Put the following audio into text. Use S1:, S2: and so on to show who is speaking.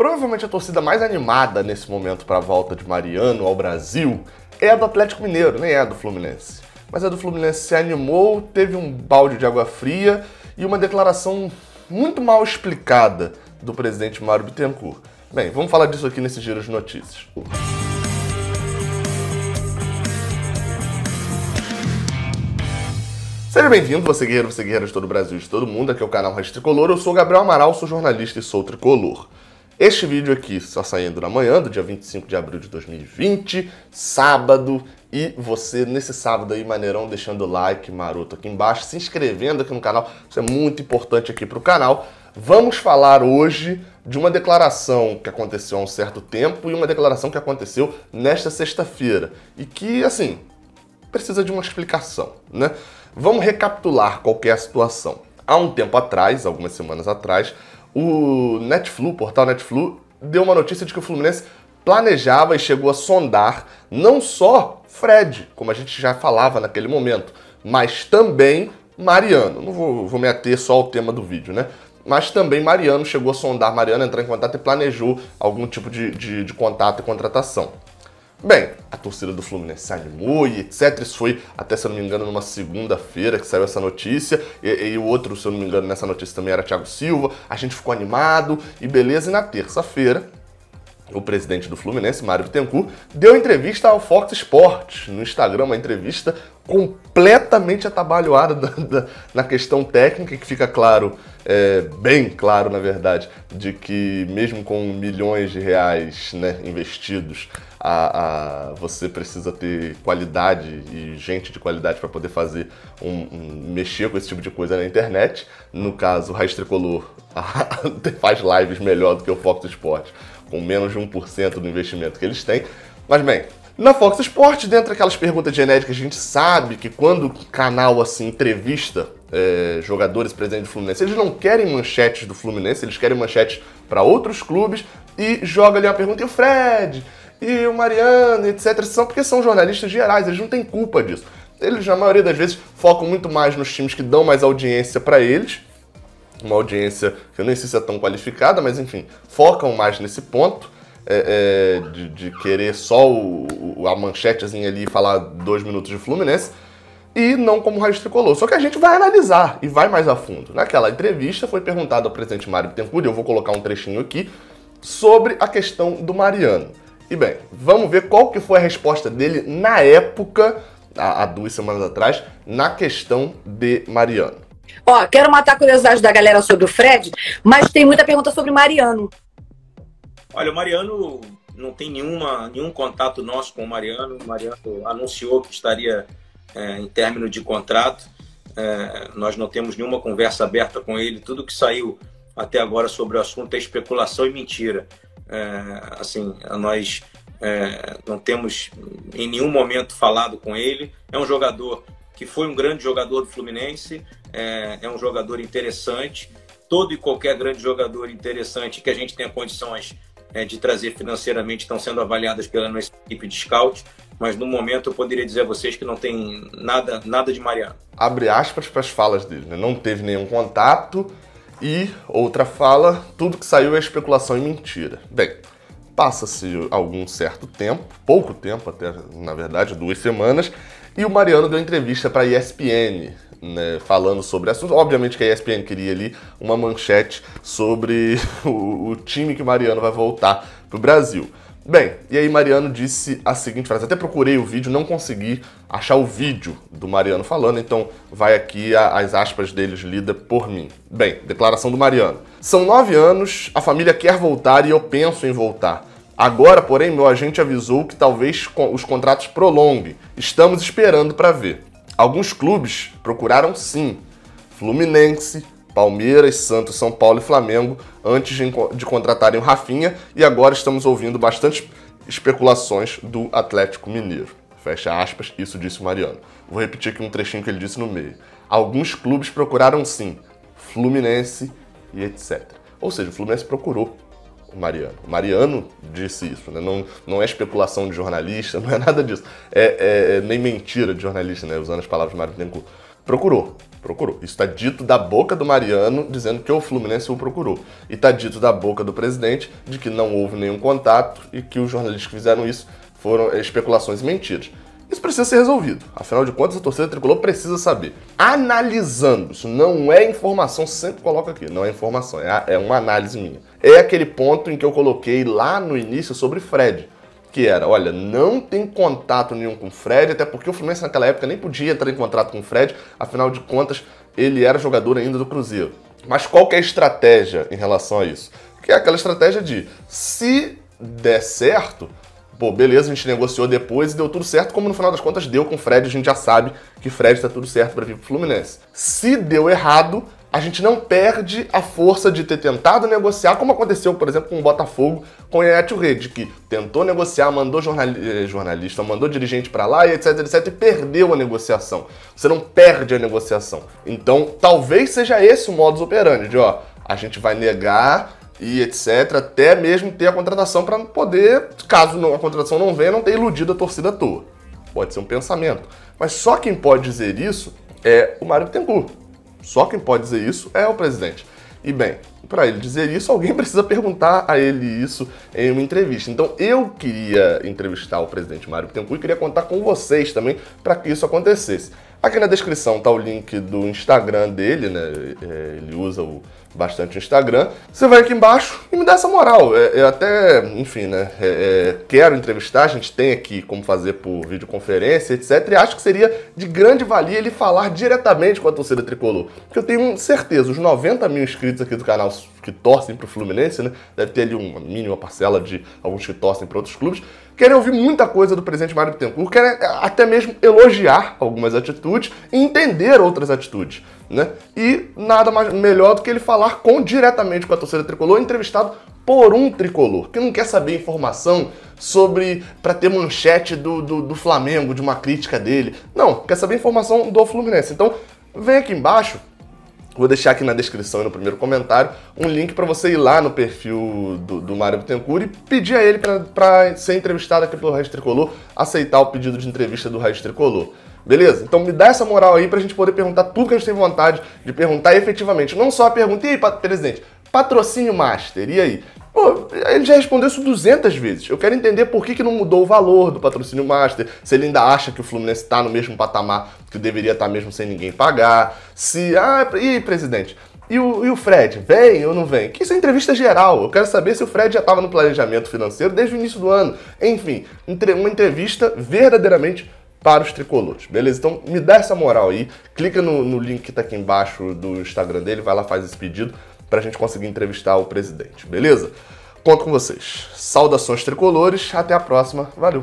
S1: Provavelmente a torcida mais animada nesse momento para a volta de Mariano ao Brasil é a do Atlético Mineiro, nem é a do Fluminense. Mas a do Fluminense se animou, teve um balde de água fria e uma declaração muito mal explicada do presidente Mário Bittencourt. Bem, vamos falar disso aqui nesse giro de notícias. Seja bem-vindo, você guerreira de todo o Brasil e de todo mundo, aqui é o canal Raiz Tricolor, eu sou o Gabriel Amaral, sou jornalista e sou tricolor. Este vídeo aqui está saindo na manhã do dia 25 de abril de 2020, sábado, e você nesse sábado aí, maneirão, deixando o like maroto aqui embaixo, se inscrevendo aqui no canal, isso é muito importante aqui para o canal. Vamos falar hoje de uma declaração que aconteceu há um certo tempo e uma declaração que aconteceu nesta sexta-feira, e que, assim, precisa de uma explicação, né? Vamos recapitular qual que é a situação. Há um tempo atrás, algumas semanas atrás, o portal Netflu, deu uma notícia de que o Fluminense planejava e chegou a sondar não só Fred, como a gente já falava naquele momento, mas também Mariano. Não vou me ater só ao tema do vídeo, né? Mas também Mariano chegou a sondar, Mariano entrar em contato e planejou algum tipo de contato e contratação. Bem, a torcida do Fluminense se animou e etc. Isso foi, até se eu não me engano, numa segunda-feira que saiu essa notícia. E o outro, se eu não me engano, nessa notícia também era Thiago Silva. A gente ficou animado e beleza. E na terça-feira, o presidente do Fluminense, Mário Bittencourt, deu entrevista ao Fox Sports no Instagram, uma entrevista completamente atabalhoada na questão técnica, que fica claro, bem claro na verdade, de que mesmo com milhões de reais, né, investidos, você precisa ter qualidade e gente de qualidade para poder fazer mexer com esse tipo de coisa na internet. No caso, o Raiz Tricolor faz lives melhor do que o Fox Sports, com menos de 1% do investimento que eles têm. Mas bem, na Fox Sports, dentro daquelas perguntas genéricas, a gente sabe que quando o canal assim entrevista jogadores presidentes do Fluminense, eles não querem manchetes do Fluminense, eles querem manchetes para outros clubes e joga ali uma pergunta, e o Fred, e o Mariano, etc, porque são jornalistas gerais, eles não têm culpa disso. Eles, na maioria das vezes, focam muito mais nos times que dão mais audiência para eles, uma audiência que eu nem sei se é tão qualificada, mas enfim, focam mais nesse ponto de querer só a manchetezinha ali e falar 2 minutos de Fluminense, e não como Raiz Tricolor. Só que a gente vai analisar e vai mais a fundo. Naquela entrevista foi perguntado ao presidente Mário Bittencourt, eu vou colocar um trechinho aqui, sobre a questão do Mariano. E bem, vamos ver qual que foi a resposta dele na época, há 2 semanas atrás, na questão de Mariano.
S2: Ó, quero matar a curiosidade da galera sobre o Fred, mas tem muita pergunta sobre Mariano.
S3: Olha, o Mariano não tem nenhum contato nosso com o Mariano. O Mariano anunciou que estaria em término de contrato. Nós não temos nenhuma conversa aberta com ele. Tudo que saiu até agora sobre o assunto é especulação e mentira. Assim, nós não temos em nenhum momento falado com ele. É um jogador que foi um grande jogador do Fluminense, é um jogador interessante. Todo e qualquer grande jogador interessante que a gente tenha condições de trazer financeiramente estão sendo avaliadas pela nossa equipe de scout, mas no momento eu poderia dizer a vocês que não tem nada de Mariano. Abre aspas para as falas dele, né? Não teve nenhum contato. E outra fala, tudo que saiu é especulação e mentira. Bem, passa-se algum certo tempo, pouco tempo até, na verdade, 2 semanas, e o Mariano deu entrevista para a ESPN, né, falando sobre assuntos. Obviamente que a ESPN queria ali uma manchete sobre o time que o Mariano vai voltar para o Brasil. Bem, e aí Mariano disse a seguinte frase, até procurei o vídeo, não consegui achar o vídeo do Mariano falando, então vai aqui as aspas deles lidas por mim. Bem, declaração do Mariano. São 9 anos, a família quer voltar e eu penso em voltar. Agora, porém, meu agente avisou que talvez os contratos prolonguem. Estamos esperando para ver. Alguns clubes procuraram sim, Fluminense, Palmeiras, Santos, São Paulo e Flamengo, antes de contratarem o Rafinha, e agora estamos ouvindo bastante especulações do Atlético Mineiro. Fecha aspas, isso disse o Mariano. Vou repetir aqui um trechinho que ele disse no meio. Alguns clubes procuraram sim, Fluminense e etc. Ou seja, o Fluminense procurou o Mariano. O Mariano disse isso, né? Não é especulação de jornalista, não é nada disso. Nem mentira de jornalista, né? Usando as palavras de Mário Bittencourt. Procurou.
S1: Procurou. Isso está dito da boca do Mariano, dizendo que o Fluminense o procurou. E está dito da boca do presidente de que não houve nenhum contato e que os jornalistas que fizeram isso foram especulações e mentiras. Isso precisa ser resolvido. Afinal de contas, a torcida tricolor precisa saber. Analisando, isso não é informação, sempre coloco aqui, não é informação, é uma análise minha. É aquele ponto em que eu coloquei lá no início sobre Fred, que era, olha, não tem contato nenhum com o Fred, até porque o Fluminense naquela época nem podia entrar em contrato com o Fred, afinal de contas, ele era jogador ainda do Cruzeiro. Mas qual que é a estratégia em relação a isso? Que é aquela estratégia de, se der certo, pô, beleza, a gente negociou depois e deu tudo certo, como no final das contas deu com o Fred, a gente já sabe que Fred tá tudo certo para vir pro Fluminense. Se deu errado, a gente não perde a força de ter tentado negociar, como aconteceu, por exemplo, com o Botafogo, com o Yaya Touré, que tentou negociar, mandou jornalista, mandou dirigente para lá e etc, etc, e perdeu a negociação. Você não perde a negociação. Então, talvez seja esse o modus operandi, de ó, a gente vai negar e etc, até mesmo ter a contratação para poder, caso a contratação não venha, não ter iludido a torcida à toa. Pode ser um pensamento. Mas só quem pode dizer isso é o Mário Bittencourt. Só quem pode dizer isso é o presidente. E bem, para ele dizer isso, alguém precisa perguntar a ele isso em uma entrevista. Então eu queria entrevistar o presidente Mário Bittencourt e queria contar com vocês também para que isso acontecesse. Aqui na descrição tá o link do Instagram dele, né? Ele usa bastante o Instagram. Você vai aqui embaixo e me dá essa moral. Eu até, enfim, né? Quero entrevistar, a gente tem aqui como fazer por videoconferência, etc. E acho que seria de grande valia ele falar diretamente com a torcida tricolor. Porque eu tenho certeza, os 90 mil inscritos aqui do canal que torcem pro Fluminense, né? Deve ter ali uma mínima parcela de alguns que torcem para outros clubes. Querem ouvir muita coisa do presidente Mário Bittencourt, querem até mesmo elogiar algumas atitudes e entender outras atitudes, né? E nada mais melhor do que ele falar diretamente com a torcida tricolor, entrevistado por um tricolor, que não quer saber informação sobre, para ter manchete do Flamengo, de uma crítica dele. Não, quer saber informação do Fluminense. Então, vem aqui embaixo. Vou deixar aqui na descrição e no primeiro comentário um link para você ir lá no perfil do Mário Bittencourt e pedir a ele para ser entrevistado aqui pelo Raiz Tricolor, aceitar o pedido de entrevista do Raiz Tricolor. Beleza? Então me dá essa moral aí pra gente poder perguntar tudo que a gente tem vontade de perguntar efetivamente. Não só a pergunta, e aí, presidente, patrocínio Master, e aí? Pô, ele já respondeu isso 200 vezes. Eu quero entender por que não mudou o valor do patrocínio Master, se ele ainda acha que o Fluminense está no mesmo patamar que deveria estar mesmo sem ninguém pagar, se... e aí, presidente? E o Fred, vem ou não vem? Que isso é entrevista geral. Eu quero saber se o Fred já estava no planejamento financeiro desde o início do ano. Enfim, uma entrevista verdadeiramente para os tricolores, beleza? Então me dá essa moral aí, clica no link que tá aqui embaixo do Instagram dele, vai lá, faz esse pedido pra gente conseguir entrevistar o presidente, beleza? Conto com vocês. Saudações tricolores, até a próxima, valeu!